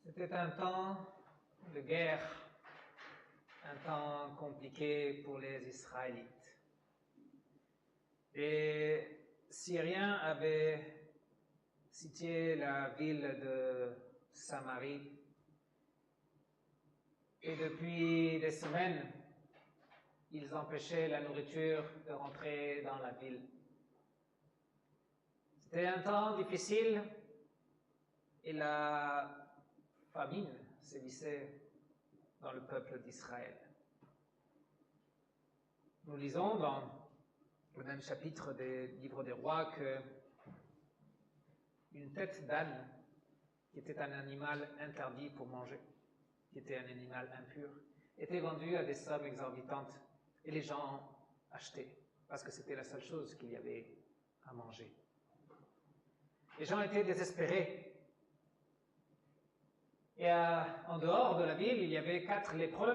C'était un temps de guerre, un temps compliqué pour les Israélites. Les Syriens avaient sitié la ville de Samarie et depuis des semaines, ils empêchaient la nourriture de rentrer dans la ville. C'était un temps difficile et la famine sévissait dans le peuple d'Israël. Nous lisons dans le même chapitre des livres des rois que une tête d'âne, qui était un animal interdit pour manger, qui était un animal impur, était vendue à des sommes exorbitantes et les gens achetaient parce que c'était la seule chose qu'il y avait à manger. Les gens étaient désespérés. Et en dehors de la ville, il y avait 4 lépreux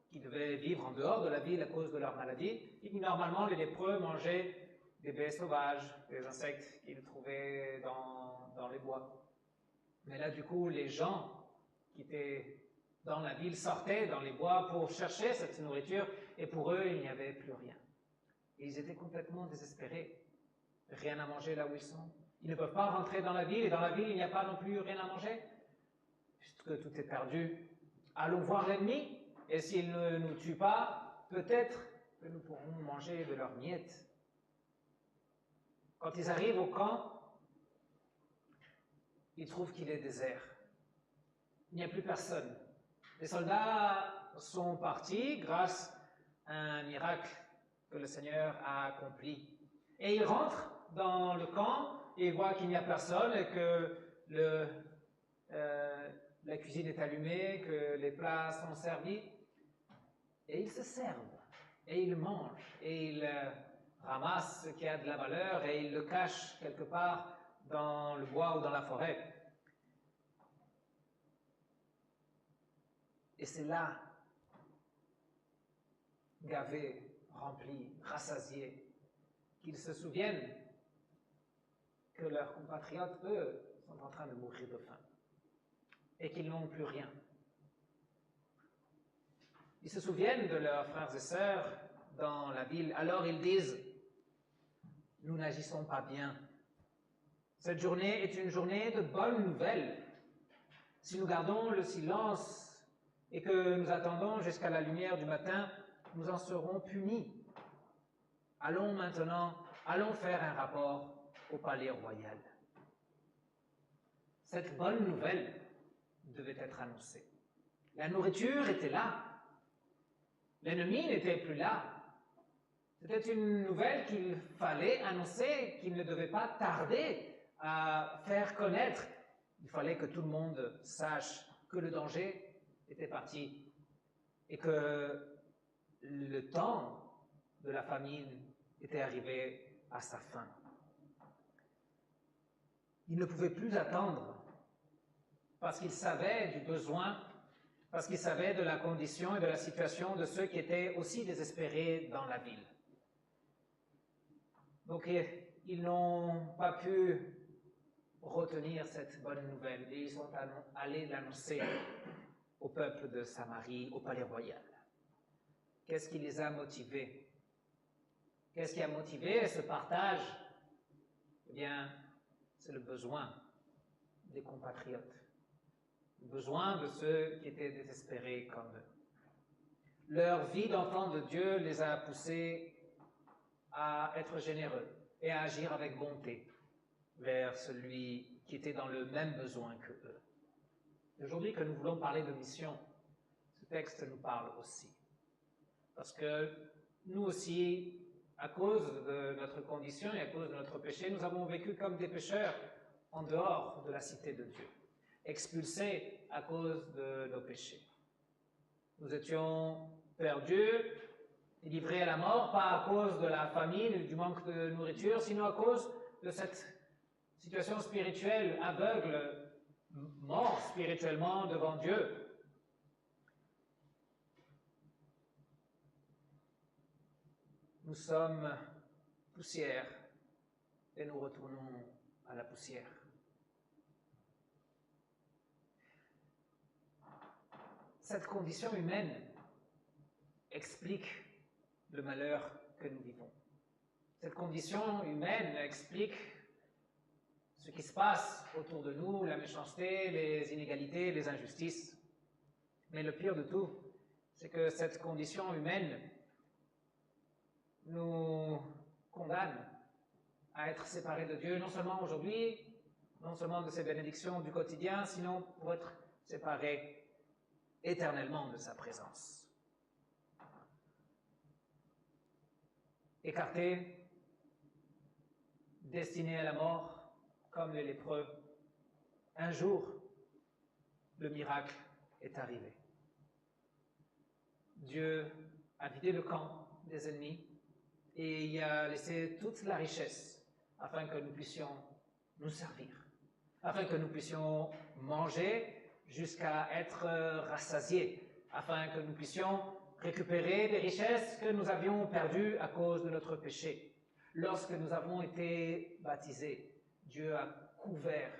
qui devaient vivre en dehors de la ville à cause de leur maladie. Et normalement, les lépreux mangeaient des baies sauvages, des insectes qu'ils trouvaient dans les bois. Mais là, du coup, les gens qui étaient dans la ville sortaient dans les bois pour chercher cette nourriture, et pour eux, il n'y avait plus rien. Et ils étaient complètement désespérés. Rien à manger là où ils sont. Ils ne peuvent pas rentrer dans la ville, et dans la ville, il n'y a pas non plus rien à manger. Puisque tout est perdu, allons voir l'ennemi, et s'il ne nous tue pas, peut-être que nous pourrons manger de leurs miettes. Quand ils arrivent au camp, ils trouvent qu'il est désert. Il n'y a plus personne. Les soldats sont partis grâce à un miracle que le Seigneur a accompli. Et ils rentrent dans le camp et ils voient qu'il n'y a personne et que la cuisine est allumée, que les plats sont servis. Et ils se servent, et ils mangent, et ils ramassent ce qui a de la valeur et ils le cachent quelque part dans le bois ou dans la forêt. Et c'est là, gavés, remplis, rassasiés, qu'ils se souviennent que leurs compatriotes, eux, sont en train de mourir de faim et qu'ils n'ont plus rien. Ils se souviennent de leurs frères et sœurs dans la ville, alors ils disent « Nous n'agissons pas bien. Cette journée est une journée de bonnes nouvelles. Si nous gardons le silence et que nous attendons jusqu'à la lumière du matin, nous en serons punis. Allons maintenant, allons faire un rapport au palais royal. » Cette bonne nouvelle devait être annoncée. La nourriture était là. L'ennemi n'était plus là. C'était une nouvelle qu'il fallait annoncer, qu'il ne devait pas tarder à faire connaître. Il fallait que tout le monde sache que le danger était parti et que le temps de la famine était arrivé à sa fin. Il ne pouvait plus attendre parce qu'il savait du besoin, parce qu'il savait de la condition et de la situation de ceux qui étaient aussi désespérés dans la ville. Donc ils n'ont pas pu retenir cette bonne nouvelle et ils sont allés l'annoncer au peuple de Samarie, au palais royal. Qu'est-ce qui les a motivés? Qu'est-ce qui a motivé ce partage? Eh bien, c'est le besoin des compatriotes, le besoin de ceux qui étaient désespérés comme eux. Leur vie d'enfant de Dieu les a poussés à être généreux et à agir avec bonté vers celui qui était dans le même besoin que eux. Aujourd'hui que nous voulons parler de mission, ce texte nous parle aussi. Parce que nous aussi, à cause de notre condition et à cause de notre péché, nous avons vécu comme des pécheurs en dehors de la cité de Dieu, expulsés à cause de nos péchés. Nous étions perdus et livrés à la mort, pas à cause de la famine ou du manque de nourriture, sinon à cause de cette situation spirituelle aveugle, mort spirituellement devant Dieu. Nous sommes poussière et nous retournons à la poussière. cette condition humaine explique le malheur que nous vivons. Cette condition humaine explique ce qui se passe autour de nous, la méchanceté, les inégalités, les injustices. Mais le pire de tout, c'est que cette condition humaine nous condamne à être séparés de Dieu, non seulement aujourd'hui, non seulement de ses bénédictions du quotidien, sinon pour être séparés éternellement de sa présence. Écartés, destinés à la mort, comme les lépreux, un jour, le miracle est arrivé. Dieu a vidé le camp des ennemis et y a laissé toute la richesse afin que nous puissions nous servir, afin que nous puissions manger jusqu'à être rassasiés, afin que nous puissions récupérer les richesses que nous avions perdues à cause de notre péché. Lorsque nous avons été baptisés, Dieu a couvert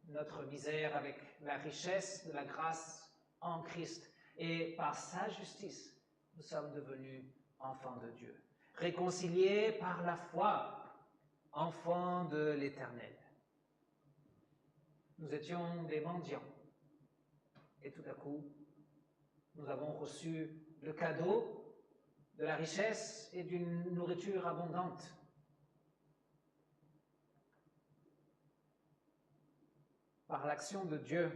notre misère avec la richesse de la grâce en Christ. Et par sa justice, nous sommes devenus enfants de Dieu, réconciliés par la foi, enfants de l'Éternel. Nous étions des mendiants. Et tout à coup, nous avons reçu le cadeau de la richesse et d'une nourriture abondante. Par l'action de Dieu,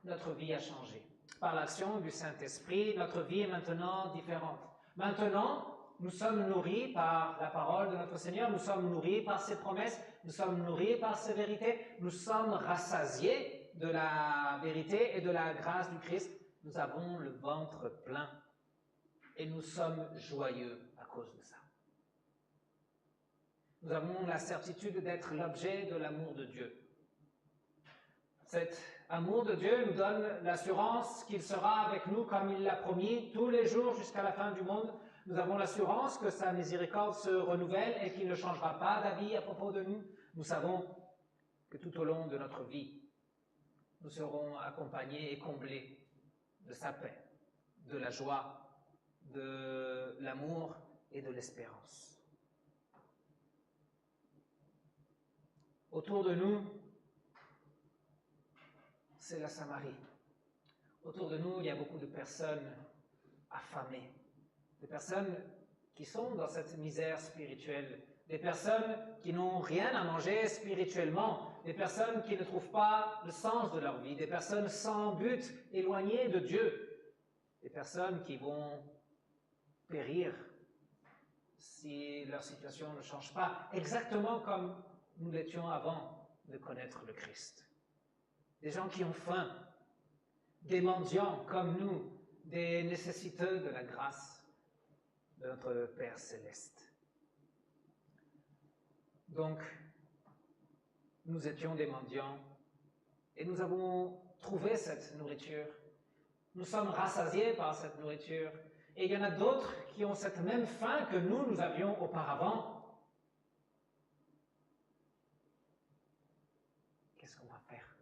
notre vie a changé. Par l'action du Saint-Esprit, notre vie est maintenant différente. Maintenant, nous sommes nourris par la parole de notre Seigneur, nous sommes nourris par ses promesses, nous sommes nourris par ses vérités, nous sommes rassasiés de la vérité et de la grâce du Christ. Nous avons le ventre plein et nous sommes joyeux à cause de ça. Nous avons la certitude d'être l'objet de l'amour de Dieu. Cet amour de Dieu nous donne l'assurance qu'il sera avec nous comme il l'a promis tous les jours jusqu'à la fin du monde. Nous avons l'assurance que sa miséricorde se renouvelle et qu'il ne changera pas d'avis à propos de nous. Nous savons que tout au long de notre vie, nous serons accompagnés et comblés de sa paix, de la joie, de l'amour et de l'espérance. Autour de nous, c'est la Samarie. Autour de nous, il y a beaucoup de personnes affamées, des personnes qui sont dans cette misère spirituelle, des personnes qui n'ont rien à manger spirituellement, des personnes qui ne trouvent pas le sens de leur vie, des personnes sans but, éloignées de Dieu, des personnes qui vont périr si leur situation ne change pas, exactement comme nous l'étions avant de connaître le Christ. Des gens qui ont faim, des mendiants comme nous, des nécessiteux de la grâce de notre Père céleste. Donc, nous étions des mendiants et nous avons trouvé cette nourriture. Nous sommes rassasiés par cette nourriture. Et il y en a d'autres qui ont cette même faim que nous avions auparavant. Qu'est-ce qu'on va faire?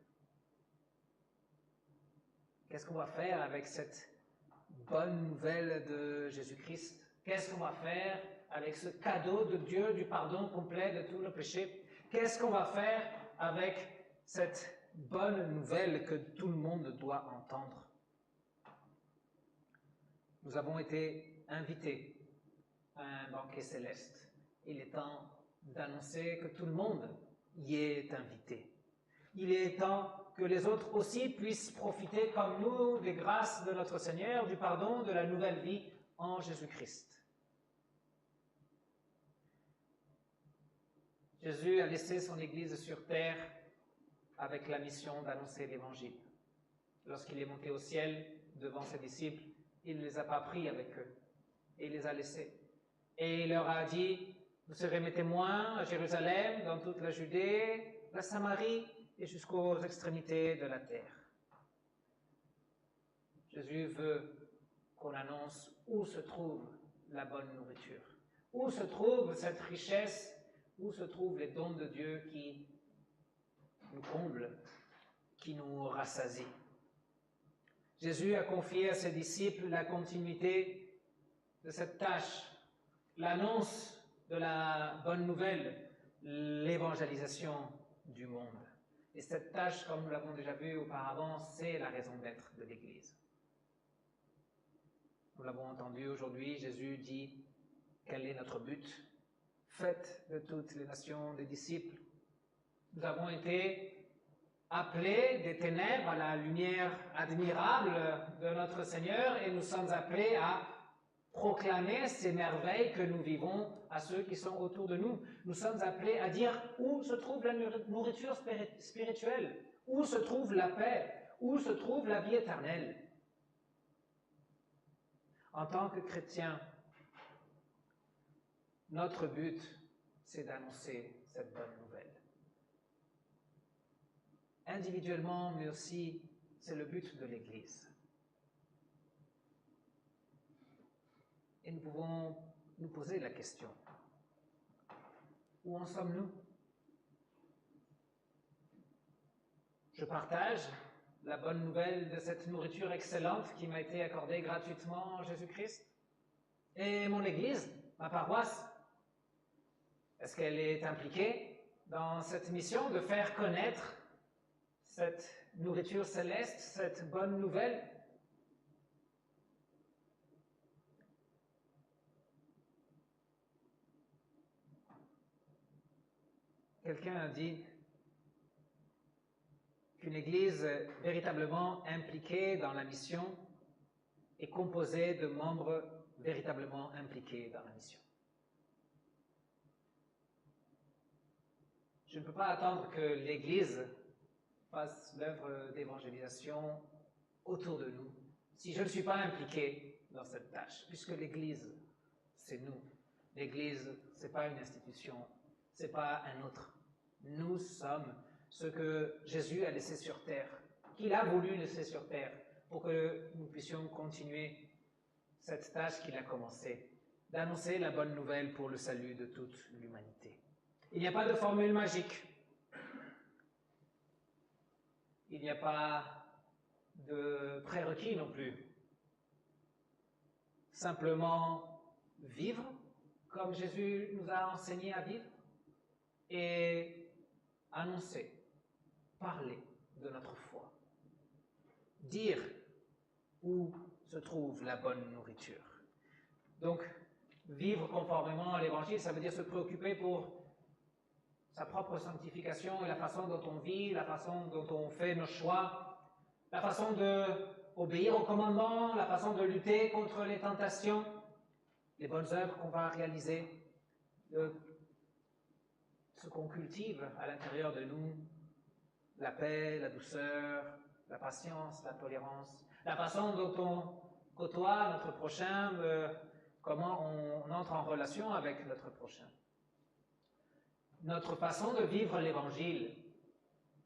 Qu'est-ce qu'on va faire avec cette bonne nouvelle de Jésus-Christ? Qu'est-ce qu'on va faire avec ce cadeau de Dieu, du pardon complet de tous nos péchés? Qu'est-ce qu'on va faire avec cette bonne nouvelle que tout le monde doit entendre? Nous avons été invités à un banquet céleste. Il est temps d'annoncer que tout le monde y est invité. Il est temps que les autres aussi puissent profiter comme nous des grâces de notre Seigneur, du pardon, de la nouvelle vie en Jésus-Christ. Jésus a laissé son Église sur terre avec la mission d'annoncer l'Évangile. Lorsqu'il est monté au ciel devant ses disciples, il ne les a pas pris avec eux, et il les a laissés. Et il leur a dit, vous serez mes témoins à Jérusalem, dans toute la Judée, la Samarie et jusqu'aux extrémités de la terre. Jésus veut qu'on annonce où se trouve la bonne nourriture, où se trouve cette richesse, où se trouvent les dons de Dieu qui nous comblent, qui nous rassasient. Jésus a confié à ses disciples la continuité de cette tâche, l'annonce de la bonne nouvelle, l'évangélisation du monde. Et cette tâche, comme nous l'avons déjà vu auparavant, c'est la raison d'être de l'Église. Nous l'avons entendu aujourd'hui, Jésus dit quel est notre but. Faites de toutes les nations des disciples. Nous avons été appelés des ténèbres à la lumière admirable de notre Seigneur et nous sommes appelés à proclamer ces merveilles que nous vivons à ceux qui sont autour de nous. Nous sommes appelés à dire où se trouve la nourriture spirituelle, où se trouve la paix, où se trouve la vie éternelle. En tant que chrétiens, notre but, c'est d'annoncer cette bonne nouvelle. Individuellement, mais aussi, c'est le but de l'Église. Et nous pouvons nous poser la question, où en sommes-nous? Je partage la bonne nouvelle de cette nourriture excellente qui m'a été accordée gratuitement en Jésus-Christ. Et mon Église, ma paroisse, est-ce qu'elle est impliquée dans cette mission de faire connaître cette nourriture céleste, cette bonne nouvelle? Quelqu'un a dit qu'une Église véritablement impliquée dans la mission est composée de membres véritablement impliqués dans la mission. Je ne peux pas attendre que l'Église fasse l'œuvre d'évangélisation autour de nous si je ne suis pas impliqué dans cette tâche, puisque l'Église, c'est nous. L'Église, ce n'est pas une institution, ce n'est pas un autre. Nous sommes ce que Jésus a laissé sur terre, qu'il a voulu laisser sur terre, pour que nous puissions continuer cette tâche qu'il a commencée, d'annoncer la bonne nouvelle pour le salut de toute l'humanité. Il n'y a pas de formule magique. Il n'y a pas de prérequis non plus. Simplement vivre comme Jésus nous a enseigné à vivre et annoncer, parler de notre foi. Dire où se trouve la bonne nourriture. Donc, vivre conformément à l'Évangile, ça veut dire se préoccuper pour sa propre sanctification et la façon dont on vit, la façon dont on fait nos choix, la façon d'obéir aux commandements, la façon de lutter contre les tentations, les bonnes œuvres qu'on va réaliser, ce qu'on cultive à l'intérieur de nous, la paix, la douceur, la patience, la tolérance, la façon dont on côtoie notre prochain, comment on entre en relation avec notre prochain. Notre façon de vivre l'Évangile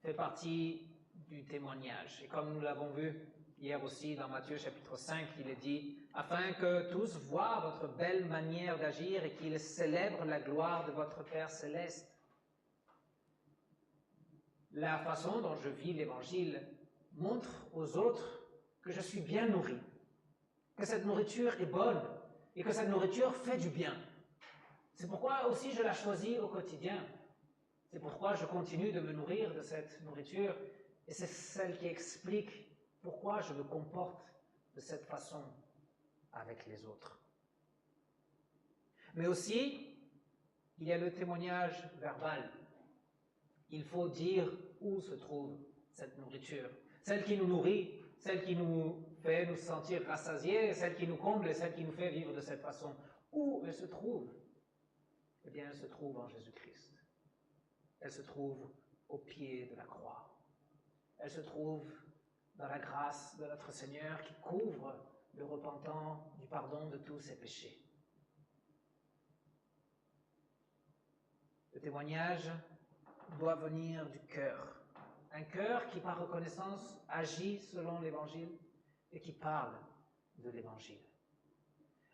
fait partie du témoignage. Et comme nous l'avons vu hier aussi dans Matthieu chapitre 5, il est dit « Afin que tous voient votre belle manière d'agir et qu'ils célèbrent la gloire de votre Père céleste. » La façon dont je vis l'Évangile montre aux autres que je suis bien nourri, que cette nourriture est bonne et que cette nourriture fait du bien. C'est pourquoi aussi je la choisis au quotidien. C'est pourquoi je continue de me nourrir de cette nourriture et c'est celle qui explique pourquoi je me comporte de cette façon avec les autres. Mais aussi, il y a le témoignage verbal. Il faut dire où se trouve cette nourriture. Celle qui nous nourrit, celle qui nous fait nous sentir rassasiés, celle qui nous comble et celle qui nous fait vivre de cette façon. Où elle se trouve? Eh bien, elle se trouve en Jésus-Christ. Elle se trouve au pied de la croix. Elle se trouve dans la grâce de notre Seigneur qui couvre le repentant du pardon de tous ses péchés. Le témoignage doit venir du cœur. Un cœur qui, par reconnaissance, agit selon l'Évangile et qui parle de l'Évangile.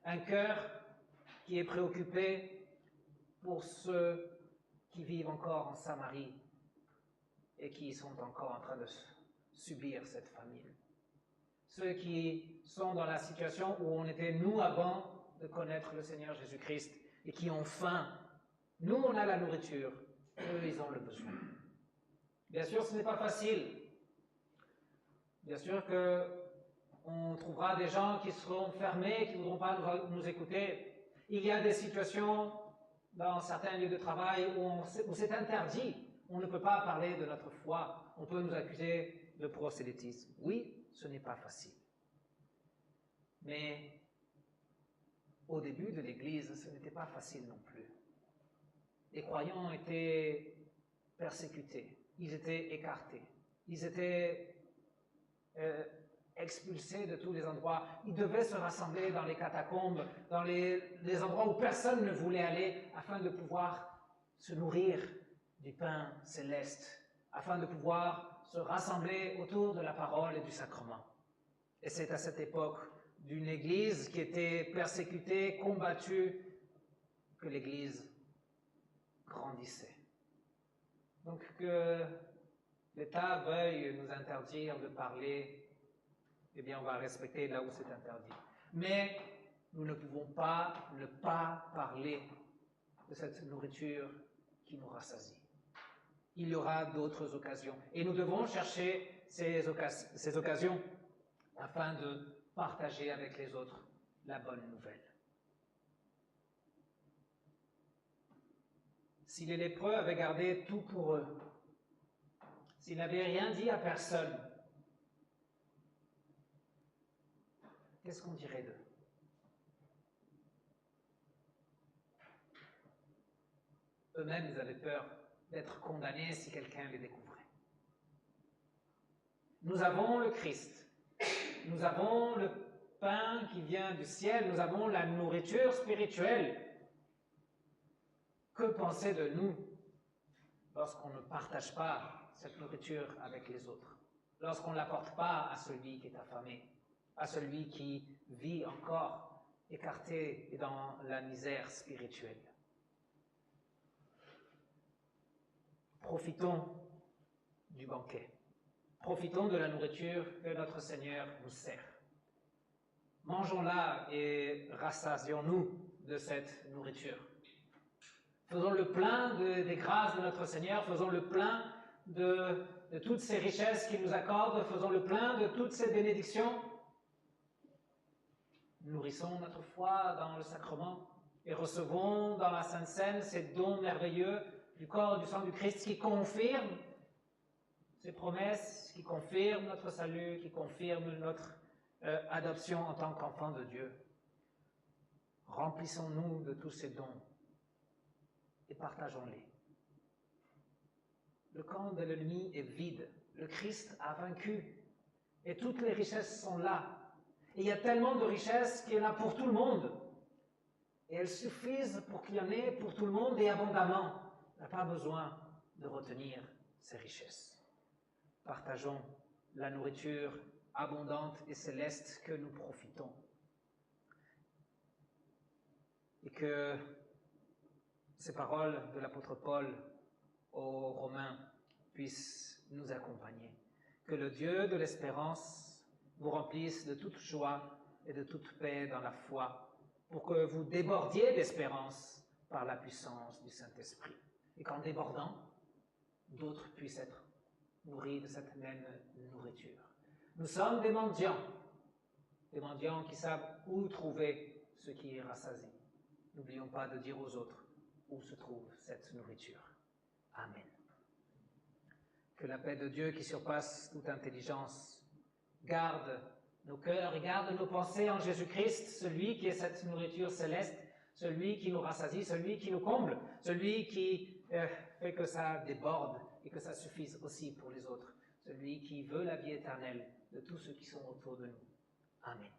Un cœur qui est préoccupé pour ceux qui vivent encore en Samarie et qui sont encore en train de subir cette famine. ceux qui sont dans la situation où on était nous avant de connaître le Seigneur Jésus-Christ et qui ont faim. Nous, on a la nourriture, eux, ils ont le besoin. Bien sûr, ce n'est pas facile. Bien sûr qu'on trouvera des gens qui seront fermés, qui ne voudront pas nous écouter. Il y a des situations dans certains lieux de travail où c'est interdit. On ne peut pas parler de notre foi. On peut nous accuser de prosélytisme. Oui, ce n'est pas facile. Mais au début de l'Église, ce n'était pas facile non plus. Les croyants étaient persécutés, ils étaient écartés, ils étaient expulsés de tous les endroits. Ils devaient se rassembler dans les catacombes, dans les endroits où personne ne voulait aller, afin de pouvoir se nourrir du pain céleste, afin de pouvoir se rassembler autour de la parole et du sacrement. Et c'est à cette époque d'une Église qui était persécutée, combattue, que l'Église grandissait. Donc que l'État veuille nous interdire de parler, eh bien on va respecter là où c'est interdit. Mais nous ne pouvons pas ne pas parler de cette nourriture qui nous rassasie. Il y aura d'autres occasions. Et nous devons chercher ces occasions afin de partager avec les autres la bonne nouvelle. Si les lépreux avaient gardé tout pour eux, s'ils n'avaient rien dit à personne, qu'est-ce qu'on dirait d'eux? Eux-mêmes, ils avaient peur d'être condamnés si quelqu'un les découvrait. Nous avons le Christ, nous avons le pain qui vient du ciel, nous avons la nourriture spirituelle. Que penser de nous lorsqu'on ne partage pas cette nourriture avec les autres, lorsqu'on ne l'apporte pas à celui qui est affamé, à celui qui vit encore écarté et dans la misère spirituelle? Profitons du banquet. Profitons de la nourriture que notre Seigneur nous sert. Mangeons-la et rassasions-nous de cette nourriture. Faisons le plein des grâces de notre Seigneur, faisons le plein de toutes ces richesses qu'il nous accorde, faisons le plein de toutes ces bénédictions. Nourrissons notre foi dans le sacrement et recevons dans la Sainte Seine ces dons merveilleux du corps et du sang du Christ qui confirment ces promesses, qui confirment notre salut, qui confirment notre adoption en tant qu'enfant de Dieu. Remplissons-nous de tous ces dons et partageons-les. Le camp de l'ennemi est vide. Le Christ a vaincu. Et toutes les richesses sont là. Et il y a tellement de richesses qu'il y en a pour tout le monde. Et elles suffisent pour qu'il y en ait pour tout le monde et abondamment. On n'a pas besoin de retenir ces richesses. Partageons la nourriture abondante et céleste que nous profitons. Et que ces paroles de l'apôtre Paul aux Romains puissent nous accompagner. Que le Dieu de l'espérance vous remplisse de toute joie et de toute paix dans la foi, pour que vous débordiez d'espérance par la puissance du Saint-Esprit. Et qu'en débordant, d'autres puissent être nourris de cette même nourriture. Nous sommes des mendiants qui savent où trouver ce qui est rassasié. N'oublions pas de dire aux autres où se trouve cette nourriture. Amen. Que la paix de Dieu qui surpasse toute intelligence garde nos cœurs et garde nos pensées en Jésus-Christ, celui qui est cette nourriture céleste, celui qui nous rassasie, celui qui nous comble, celui qui fait que ça déborde et que ça suffise aussi pour les autres, celui qui veut la vie éternelle de tous ceux qui sont autour de nous. Amen.